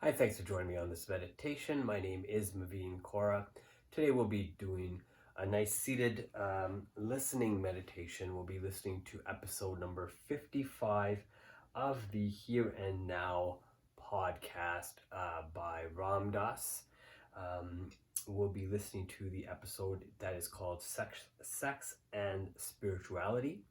Hi, thanks for joining me on this meditation. My name is Maveen Kaura. Today we'll be doing a nice seated listening meditation. We'll be listening to episode number 55 of the Here and Now podcast by Ram Dass. We'll be listening to the episode that is called Sex and Spirituality.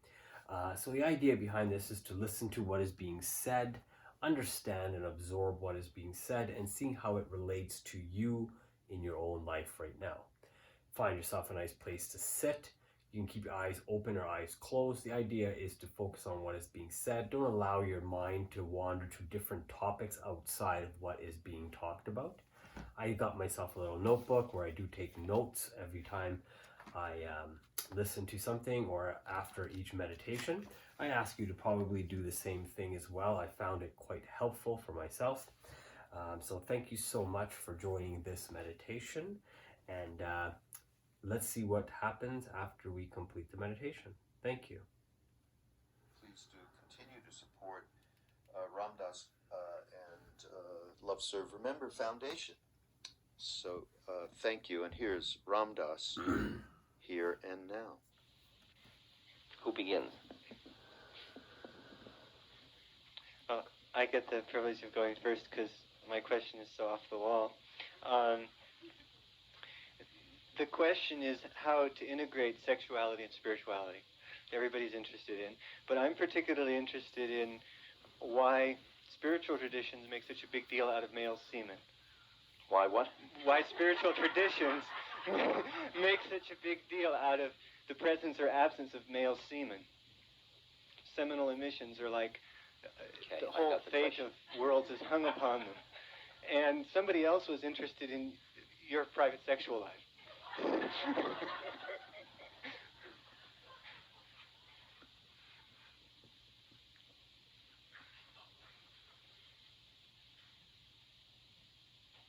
So the idea behind this is to listen to what is being said, understand and absorb what is being said, and see how it relates to you in your own life right now. Find yourself a nice place to sit. You can keep your eyes open or eyes closed. The idea is to focus on what is being said. Don't allow your mind to wander to different topics outside of what is being talked about. I got myself a little notebook where I do take notes every time I listen to something or after each meditation. I ask you to probably do the same thing as well. I found it quite helpful for myself. So thank you so much for joining this meditation, and let's see what happens after we complete the meditation. Thank you. Please do continue to support Ram Dass and Love Serve Remember Foundation. So thank you, and here's Ram Dass, Here and Now. Who begins? I get the privilege of going first because my question is so off the wall. The question is how to integrate sexuality and spirituality. Everybody's interested in, but I'm particularly interested in why spiritual traditions make such a big deal out of male semen. Why what? Why spiritual traditions make such a big deal out of the presence or absence of male semen. Seminal emissions are like the whole fate of worlds is hung upon them. And somebody else was interested in your private sexual life.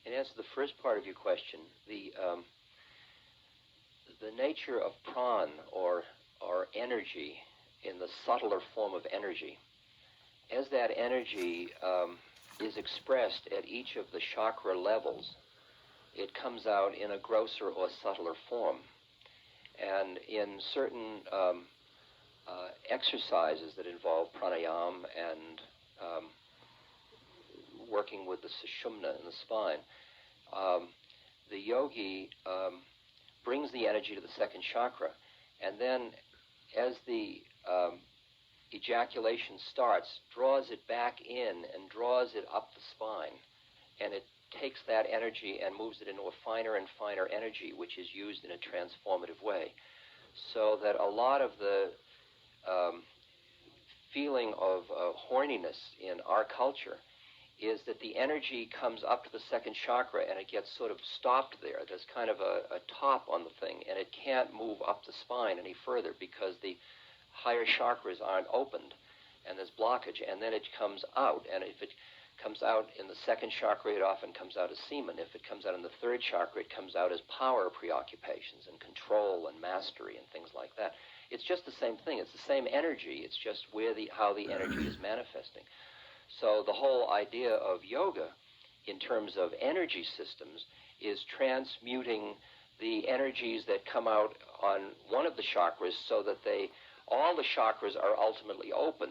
In answer to the first part of your question, the nature of pran, or energy, in the subtler form of energy, as that energy is expressed at each of the chakra levels, it comes out in a grosser or subtler form. And in certain exercises that involve pranayama and working with the sushumna in the spine, the yogi brings the energy to the second chakra, and then as the ejaculation starts, draws it back in and draws it up the spine, and it takes that energy and moves it into a finer and finer energy, which is used in a transformative way. So that a lot of the feeling of horniness in our culture is that the energy comes up to the second chakra and it gets sort of stopped there. There's kind of a top on the thing, and it can't move up the spine any further because the higher chakras aren't opened and there's blockage, and then it comes out. And if it comes out in the second chakra, it often comes out as semen. If it comes out in the third chakra, it comes out as power preoccupations and control and mastery and things like that. It's just the same thing. It's the same energy. It's just how the energy is manifesting. So the whole idea of yoga in terms of energy systems is transmuting the energies that come out on one of the chakras so that all the chakras are ultimately open.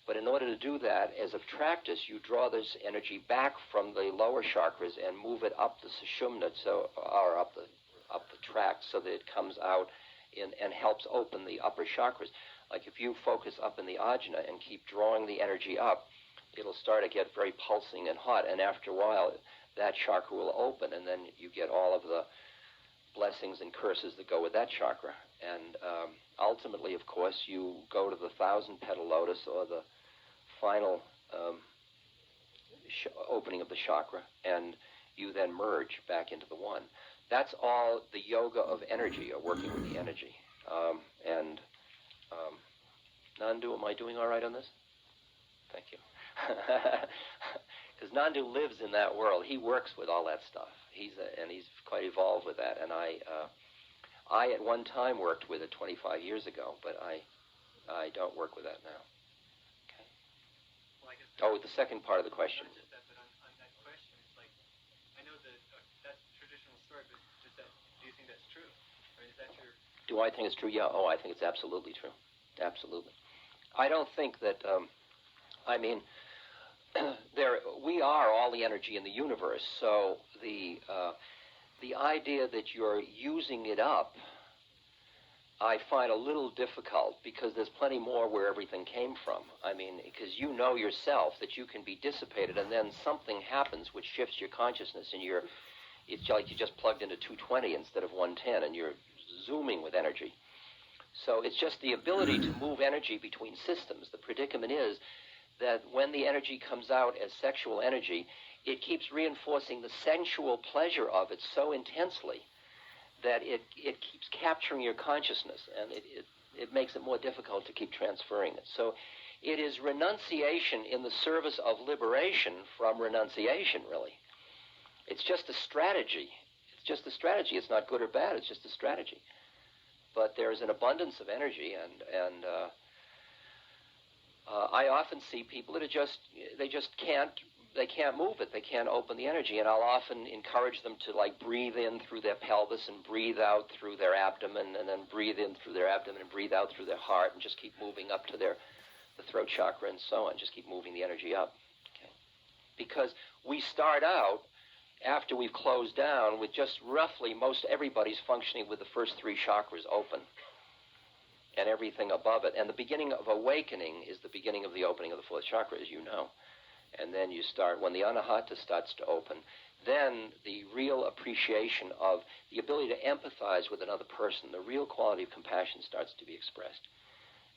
But in order to do that, as a practice, you draw this energy back from the lower chakras and move it up the sushumna, or up the tract, so that it comes out and helps open the upper chakras. Like if you focus up in the ajna and keep drawing the energy up, it'll start to get very pulsing and hot, and after a while that chakra will open, and then you get all of the blessings and curses that go with that chakra. And ultimately, of course, you go to the 1,000-petal lotus, or the final opening of the chakra, and you then merge back into the one. That's all the yoga of energy, or working with the energy. Nandu, am I doing all right on this? Thank you. Because Nandu lives in that world. He works with all that stuff. He's quite evolved with that. And I at one time worked with it 25 years ago, but I don't work with that now. Okay. Well, I guess the second part of the question. Not just that, but on that question, it's like that your... Do I think it's true? Yeah. Oh, I think it's absolutely true. Absolutely. I don't think that. I mean, we are all the energy in the universe. So the idea that you're using it up, I find a little difficult, because there's plenty more where everything came from. I mean, because you know yourself that you can be dissipated, and then something happens which shifts your consciousness, and it's like you just plugged into 220 instead of 110, and you're zooming with energy. So it's just the ability to move energy between systems. The predicament is that when the energy comes out as sexual energy, it keeps reinforcing the sensual pleasure of it so intensely that it keeps capturing your consciousness, and it makes it more difficult to keep transferring it. So it is renunciation in the service of liberation from renunciation, really. It's just a strategy. It's just a strategy. It's not good or bad. It's just a strategy. But there's an abundance of energy, and I often see people that they can't move it. They can't open the energy, and I'll often encourage them to like breathe in through their pelvis and breathe out through their abdomen, and then breathe in through their abdomen and breathe out through their heart, and just keep moving up to the throat chakra and so on. Just keep moving the energy up. Okay? Because we start out after we've closed down with just roughly most everybody's functioning with the first three chakras open and everything above it. And the beginning of awakening is the beginning of the opening of the fourth chakra, as you know. And then you start, when the anahata starts to open, then the real appreciation of the ability to empathize with another person, the real quality of compassion starts to be expressed.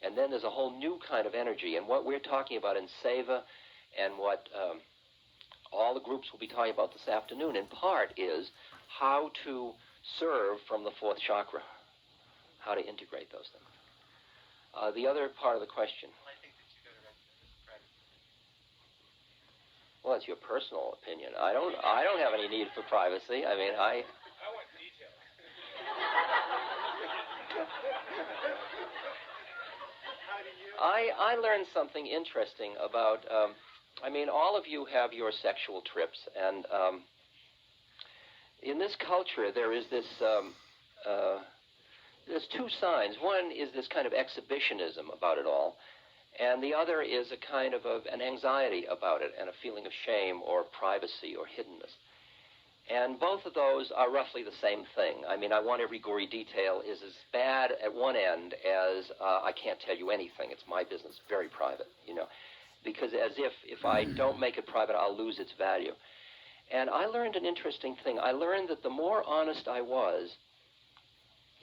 And then there's a whole new kind of energy. And what we're talking about in Seva, and what all the groups will be talking about this afternoon, in part, is how to serve from the fourth chakra, how to integrate those things. The other part of the question. I think that you got to recognize private. Well, it's your personal opinion. I don't have any need for privacy. I mean, I want detail. How do you? I learned something interesting about. I mean, all of you have your sexual trips, and in this culture, there is this. There's two signs. One is this kind of exhibitionism about it all, and the other is a kind of an anxiety about it and a feeling of shame or privacy or hiddenness. And both of those are roughly the same thing. I mean, I want every gory detail is as bad at one end as I can't tell you anything. It's my business, very private, you know, because as if I don't make it private, I'll lose its value. And I learned an interesting thing. I learned that the more honest I was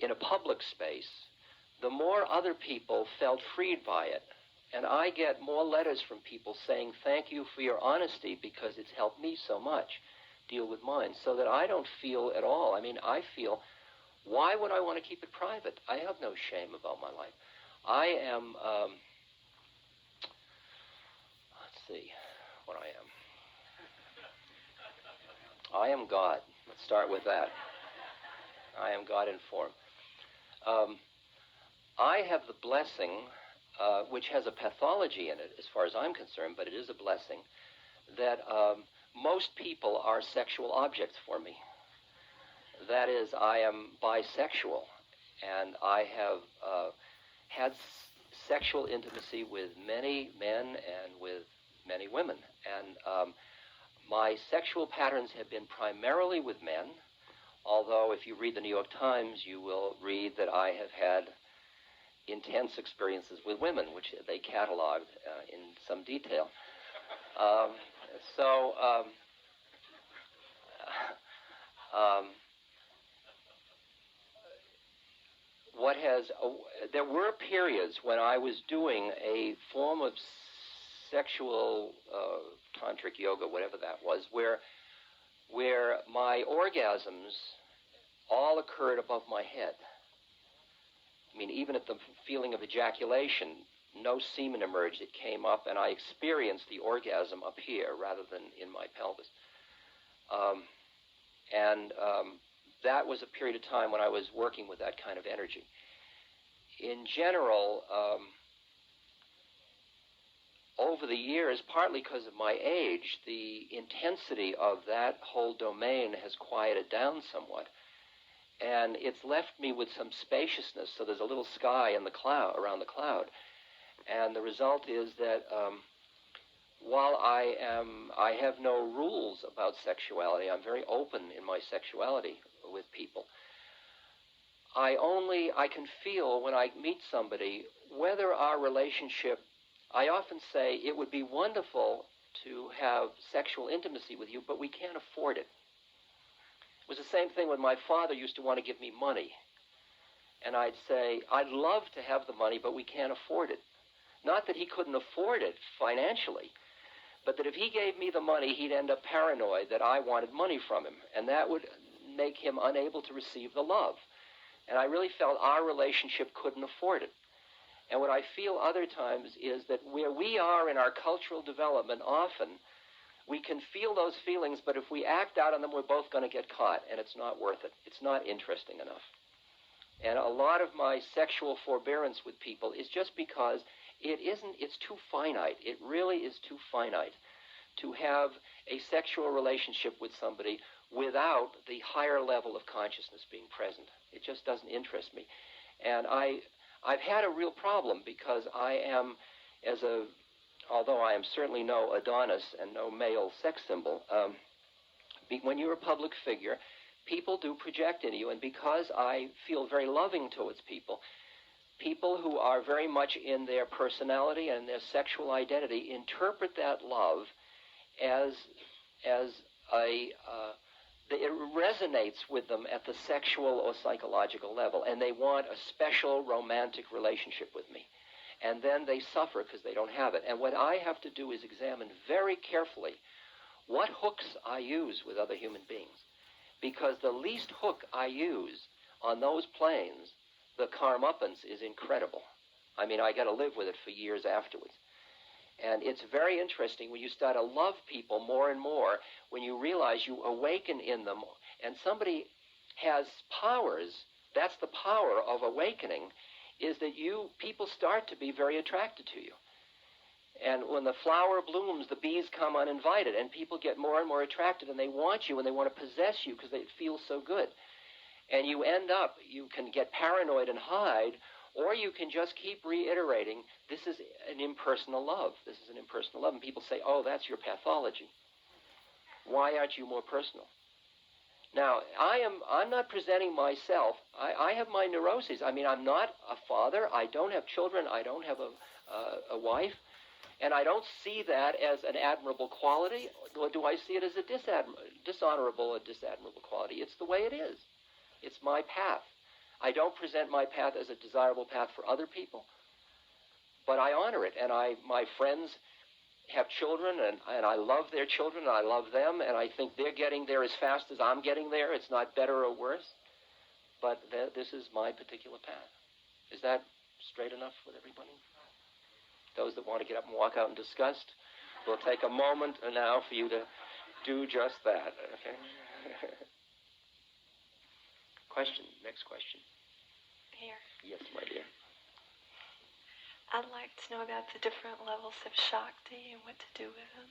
in a public space, the more other people felt freed by it. And I get more letters from people saying, thank you for your honesty because it's helped me so much deal with mine, so that I don't feel at all. I mean, I feel, why would I want to keep it private? I have no shame about my life. I am, let's see what I am. I am God. Let's start with that. I am God in form. I have the blessing, which has a pathology in it as far as I'm concerned, but it is a blessing, that most people are sexual objects for me. That is, I am bisexual, and I have had sexual intimacy with many men and with many women. And my sexual patterns have been primarily with men, although if you read the New York Times, you will read that I have had intense experiences with women, which they cataloged in some detail. There were periods when I was doing a form of sexual tantric yoga, whatever that was, where my orgasms all occurred above my head. I mean, even at the feeling of ejaculation, no semen emerged. It came up, and I experienced the orgasm up here rather than in my pelvis. That was a period of time when I was working with that kind of energy. In general, over the years, partly because of my age, the intensity of that whole domain has quieted down somewhat. and it's left me with some spaciousness. So there's a little sky in the cloud, around the cloud, and the result is that while I have no rules about sexuality, I'm very open in my sexuality with people. I can feel when I meet somebody whether our relationship. I often say it would be wonderful to have sexual intimacy with you, but we can't afford it. It was the same thing when my father used to want to give me money. And I'd say, I'd love to have the money, but we can't afford it. Not that he couldn't afford it financially, but that if he gave me the money, he'd end up paranoid that I wanted money from him. And that would make him unable to receive the love. And I really felt our relationship couldn't afford it. And what I feel other times is that where we are in our cultural development, often we can feel those feelings, but if we act out on them, we're both going to get caught, and it's not worth it. It's not interesting enough. And a lot of my sexual forbearance with people is just because it's too finite. It really is too finite to have a sexual relationship with somebody without the higher level of consciousness being present. It just doesn't interest me. And I've had a real problem because I am, although I am certainly no Adonis and no male sex symbol, when you're a public figure, people do project into you. And because I feel very loving towards people who are very much in their personality and their sexual identity interpret that love as it resonates with them at the sexual or psychological level, and they want a special romantic relationship with me. And then they suffer because they don't have it. And what I have to do is examine very carefully what hooks I use with other human beings. Because the least hook I use on those planes, the karmapans, is incredible. I mean, I got to live with it for years afterwards. And it's very interesting when you start to love people more and more, when you realize you awaken in them, and somebody has powers. That's the power of awakening, is that people start to be very attracted to you. And when the flower blooms, the bees come uninvited, and people get more and more attracted, and they want you, and they want to possess you because it feels so good. And you can get paranoid and hide, or you can just keep reiterating, this is an impersonal love. This is an impersonal love. And people say, oh, that's your pathology. Why aren't you more personal? Now, I'm not presenting myself. I have my neuroses. I mean, I'm not a father. I don't have children. I don't have a wife. And I don't see that as an admirable quality, or do I see it as a dishonorable or disadmirable quality? It's the way it is. It's my path. I don't present my path as a desirable path for other people, but I honor it. And my friends have children, and I love their children, and I love them, and I think they're getting there as fast as I'm getting there. It's not better or worse, but this is my particular path. Is that straight enough with everybody? Those that want to get up and walk out in disgust, we'll take a moment now for you to do just that, okay? Question, next question. Here. Yes, my dear. I'd like to know about the different levels of Shakti and what to do with them.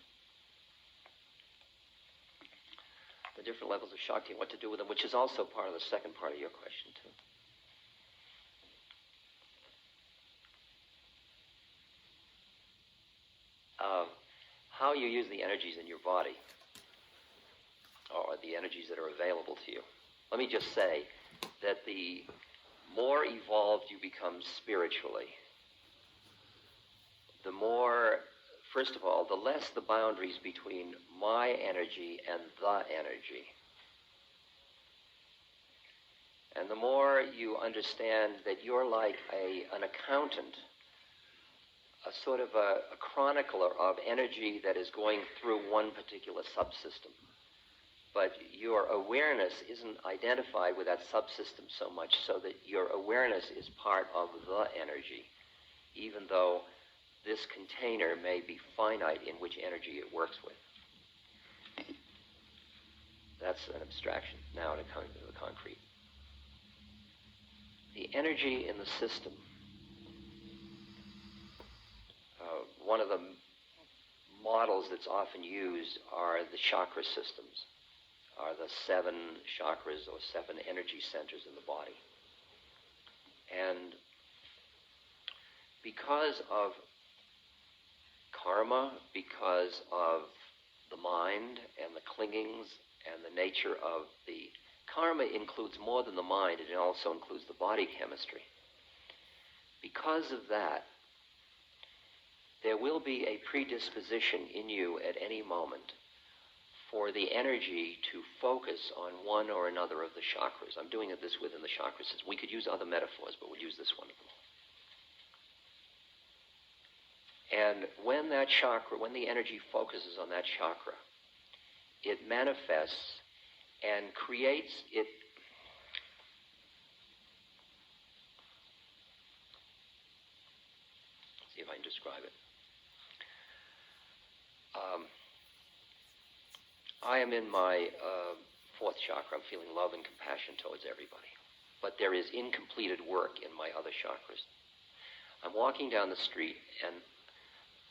The different levels of Shakti and what to do with them, which is also part of the second part of your question, too. How you use the energies in your body, or the energies that are available to you. Let me just say that the more evolved you become spiritually, the more, first of all, the less the boundaries between my energy and the energy. And the more you understand that you're like an accountant, a sort of a chronicler of energy that is going through one particular subsystem. But your awareness isn't identified with that subsystem so much, so that your awareness is part of the energy, even though this container may be finite in which energy it works with. That's an abstraction. Now to the concrete. The energy in the system. One of the models that's often used are the chakra systems. are the 7 chakras or 7 energy centers in the body. And because of karma, because of the mind and the clingings and the nature of the karma includes more than the mind, it also includes the body chemistry. Because of that, there will be a predisposition in you at any moment for the energy to focus on one or another of the chakras. I'm doing this within the chakras. We could use other metaphors, but we'll use this one. And when that chakra, when the energy focuses on that chakra, it manifests and creates it. Let's see if I can describe it. I am in my 4th chakra. I'm feeling love and compassion towards everybody. But there is incompleted work in my other chakras. I'm walking down the street and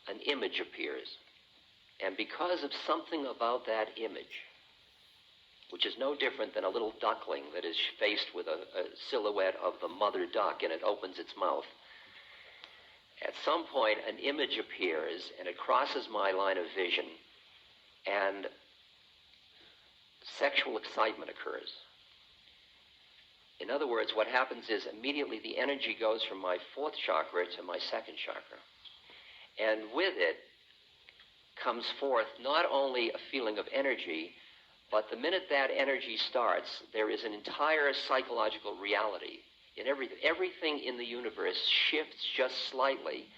an image appears. And because of something about that image, which is no different than a little duckling that is faced with a silhouette of the mother duck and it opens its mouth, at some point an image appears and it crosses my line of vision and sexual excitement occurs. In other words, what happens is immediately the energy goes from my 4th chakra to my 2nd chakra. And with it comes forth not only a feeling of energy, but the minute that energy starts, there is an entire psychological reality. In everything in the universe shifts just slightly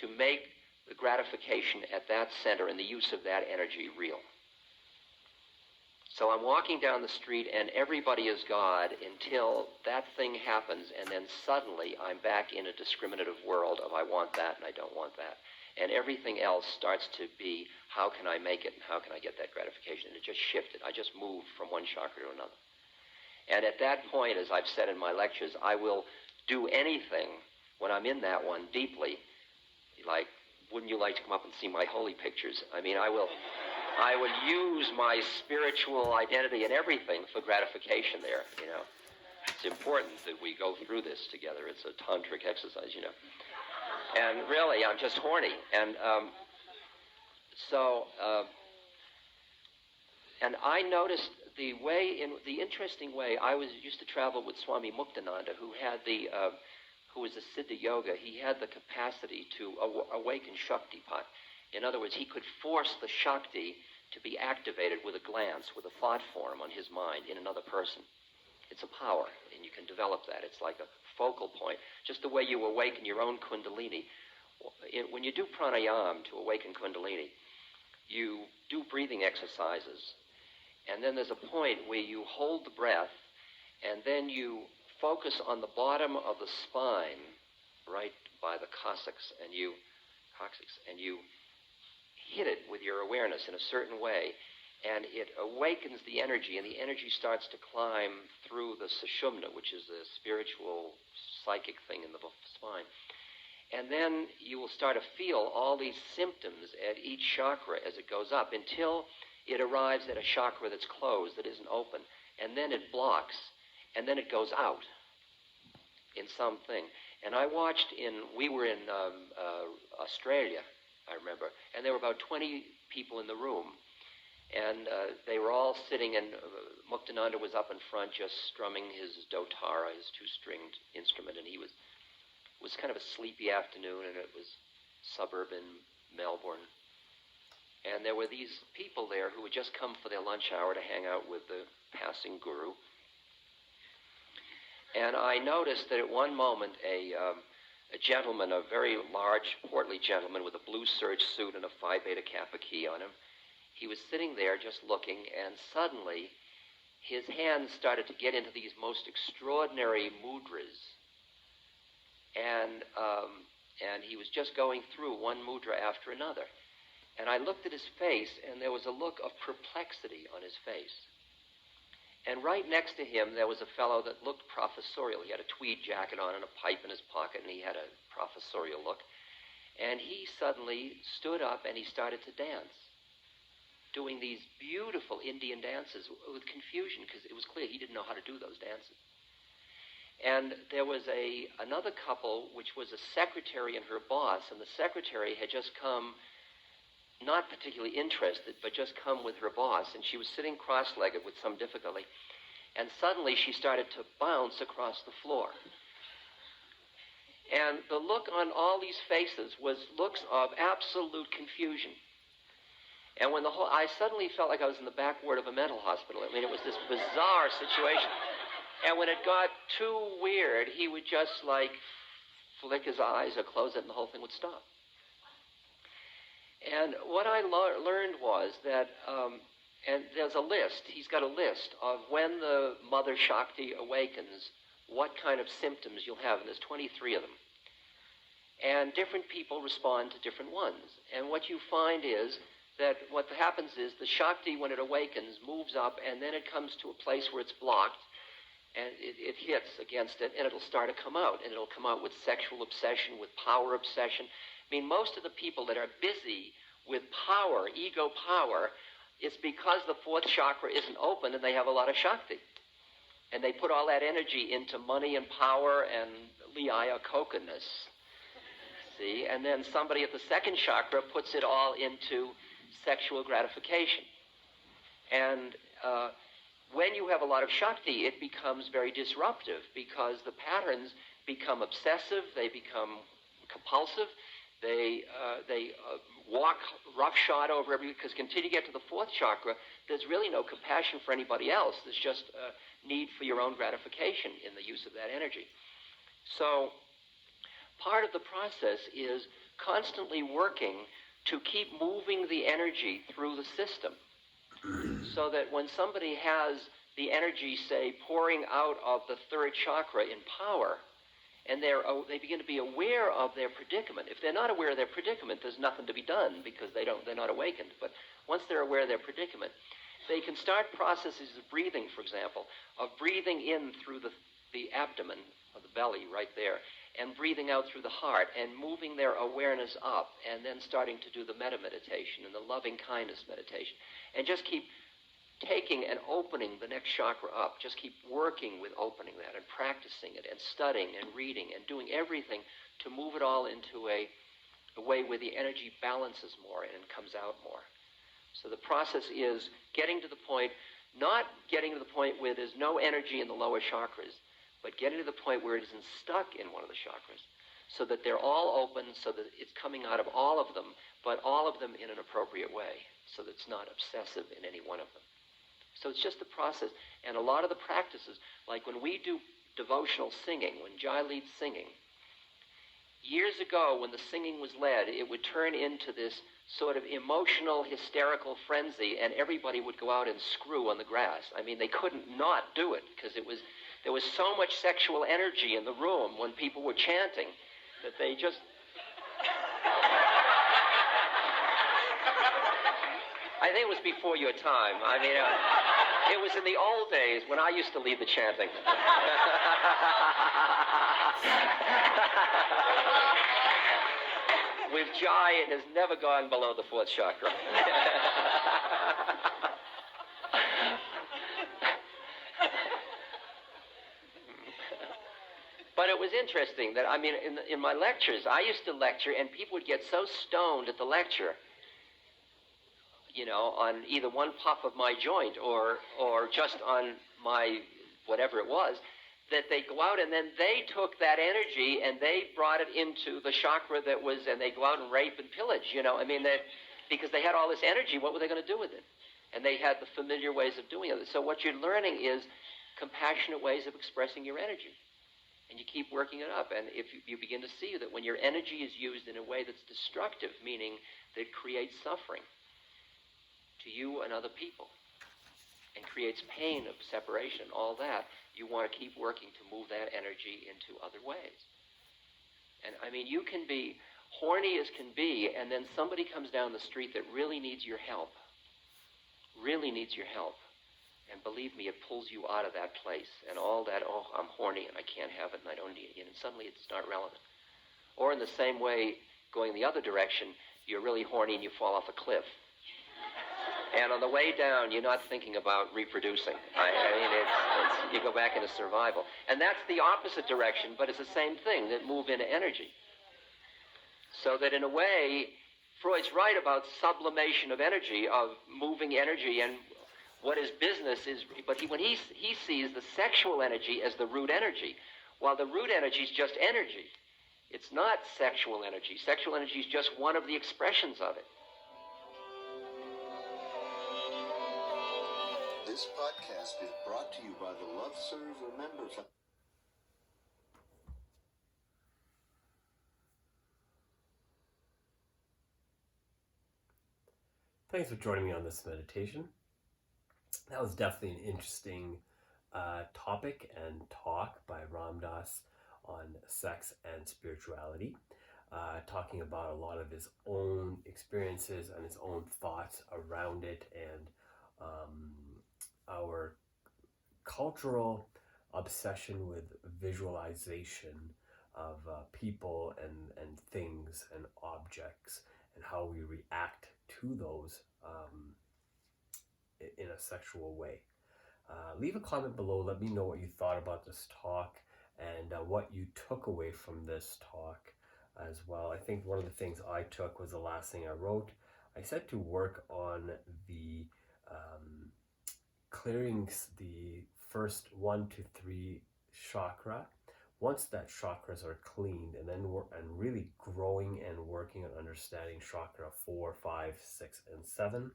to make the gratification at that center and the use of that energy real. So I'm walking down the street and everybody is God until that thing happens, and then suddenly I'm back in a discriminative world of I want that and I don't want that. And everything else starts to be how can I make it and how can I get that gratification. And it just shifted. I just moved from one chakra to another. And at that point, as I've said in my lectures, I will do anything when I'm in that one deeply. Like, wouldn't you like to come up and see my holy pictures? I mean, I will use my spiritual identity and everything for gratification there, you know. It's important that we go through this together. It's a tantric exercise, you know. And really, I'm just horny. And and I noticed the interesting way, I used to travel with Swami Muktananda, who was a Siddha Yoga. He had the capacity to awaken Shaktipat. In other words, he could force the Shakti to be activated with a glance, with a thought form on his mind in another person. It's a power, and you can develop that. It's like a focal point, just the way you awaken your own Kundalini. When you do pranayama to awaken Kundalini, you do breathing exercises, and then there's a point where you hold the breath, and then you focus on the bottom of the spine, right by the coccyx, and you hit it with your awareness in a certain way, and it awakens the energy, and the energy starts to climb through the sushumna, which is the spiritual psychic thing in the spine. And then you will start to feel all these symptoms at each chakra as it goes up until it arrives at a chakra that's closed, that isn't open, and then it blocks, and then it goes out in something. And we were in Australia, I remember, and there were about 20 people in the room, and they were all sitting, and Muktananda was up in front just strumming his dotara, his 2-stringed instrument, and it was kind of a sleepy afternoon, and it was suburban Melbourne. And there were these people there who had just come for their lunch hour to hang out with the passing guru. And I noticed that at one moment a gentleman, a very large, portly gentleman with a blue serge suit and a Phi Beta Kappa key on him, he was sitting there just looking, and suddenly his hands started to get into these most extraordinary mudras. And he was just going through one mudra after another. And I looked at his face, and there was a look of perplexity on his face. And right next to him, there was a fellow that looked professorial. He had a tweed jacket on and a pipe in his pocket, and he had a professorial look. And he suddenly stood up, and he started to dance, doing these beautiful Indian dances with confusion, because it was clear he didn't know how to do those dances. And there was another couple, which was a secretary and her boss, and the secretary had just come, not particularly interested, but just come with her boss, and she was sitting cross-legged with some difficulty, and suddenly she started to bounce across the floor. And the look on all these faces was looks of absolute confusion. And when I suddenly felt like I was in the back ward of a mental hospital. I mean, it was this bizarre situation. And when it got too weird, he would just like flick his eyes or close it, and the whole thing would stop. And what I learned was that, and there's a list, he's got a list of when the Mother Shakti awakens, what kind of symptoms you'll have, and there's 23 of them. And different people respond to different ones. And what you find is that what happens is the Shakti, when it awakens, moves up, and then it comes to a place where it's blocked, and it hits against it, and it'll start to come out. And it'll come out with sexual obsession, with power obsession. I mean, most of the people that are busy with power, ego power, it's because the fourth chakra isn't open and they have a lot of Shakti. And they put all that energy into money and power and liaya coconuts. See? And then somebody at the second chakra puts it all into sexual gratification. And when you have a lot of Shakti, it becomes very disruptive because the patterns become obsessive, they become compulsive, they walk roughshod over everything, because until you get to the fourth chakra, there's really no compassion for anybody else. There's just a need for your own gratification in the use of that energy. So part of the process is constantly working to keep moving the energy through the system, so that when somebody has the energy, say, pouring out of the third chakra in power, and they begin to be aware of their predicament. If they're not aware of their predicament, there's nothing to be done, because they're not awakened. But once they're aware of their predicament, they can start processes of breathing, for example, of breathing in through the abdomen, or the belly right there, and breathing out through the heart, and moving their awareness up, and then starting to do the metta meditation and the loving kindness meditation, and just keep taking and opening the next chakra up. Just keep working with opening that and practicing it and studying and reading and doing everything to move it all into a way where the energy balances more and comes out more. So the process is getting to the point, not getting to the point where there's no energy in the lower chakras, but getting to the point where it isn't stuck in one of the chakras, so that they're all open, so that it's coming out of all of them, but all of them in an appropriate way, so that it's not obsessive in any one of them. So it's just the process. And a lot of the practices, like when we do devotional singing, when Jai leads singing, years ago when the singing was led, it would turn into this sort of emotional, hysterical frenzy, and everybody would go out and screw on the grass. I mean, they couldn't not do it, because there was so much sexual energy in the room when people were chanting that they just... I think it was before your time. I mean, it was in the old days when I used to lead the chanting. With Jai, it has never gone below the fourth chakra. But it was interesting that, I mean, in my lectures, I used to lecture, and people would get so stoned at the lecture, you know, on either one puff of my joint or just on my whatever it was, that they go out and then they took that energy and they brought it into the chakra that was, and they go out and rape and pillage, you know. I mean, because they had all this energy, what were they going to do with it? And they had the familiar ways of doing it. So what you're learning is compassionate ways of expressing your energy. And you keep working it up. And if you begin to see that when your energy is used in a way that's destructive, meaning that it creates suffering to you and other people, and creates pain of separation, all that, you want to keep working to move that energy into other ways. And I mean, you can be horny as can be, and then somebody comes down the street that really needs your help. Really needs your help. And believe me, it pulls you out of that place. And all that, oh, I'm horny and I can't have it and I don't need it. And suddenly it's not relevant. Or in the same way, going the other direction, you're really horny and you fall off a cliff. And on the way down, you're not thinking about reproducing. I mean, you go back into survival. And that's the opposite direction, but it's the same thing, that move into energy. So that in a way, Freud's right about sublimation of energy, of moving energy, and what his business is, but when he sees the sexual energy as the root energy, while the root energy is just energy. It's not sexual energy. Sexual energy is just one of the expressions of it. This podcast is brought to you by the Love Serve Remember Foundation. Thanks for joining me on this meditation. That was definitely an interesting topic and talk by Ram Dass on sex and spirituality, talking about a lot of his own experiences and his own thoughts around it, and our cultural obsession with visualization of people and things and objects, and how we react to those in a sexual way. Leave a comment below. Let me know what you thought about this talk and what you took away from this talk as well. I think one of the things I took was the last thing I wrote. I said to work on the clearing the first 1 to 3 chakra. Once that chakras are cleaned, and then really growing and working on understanding chakra 4, 5, 6, and 7.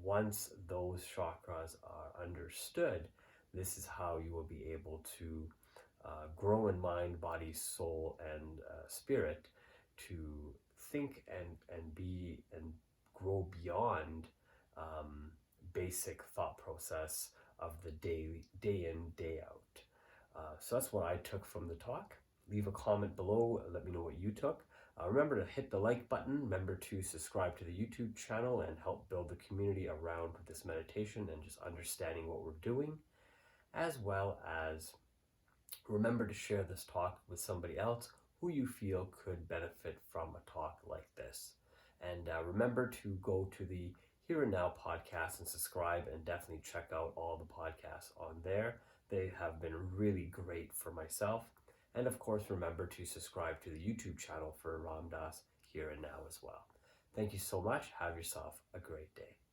Once those chakras are understood, this is how you will be able to grow in mind, body, soul, and spirit, to think and be and grow beyond basic thought process of the day in, day out. So that's what I took from the talk. Leave a comment below. Let me know what you took. Remember to hit the like button. Remember to subscribe to the YouTube channel and help build the community around this meditation and just understanding what we're doing. As well as remember to share this talk with somebody else who you feel could benefit from a talk like this. And remember to go to the Here and Now podcast and subscribe, and definitely check out all the podcasts on there. They have been really great for myself. And of course, remember to subscribe to the YouTube channel for Ram Dass Here and Now as well. Thank you so much. Have yourself a great day.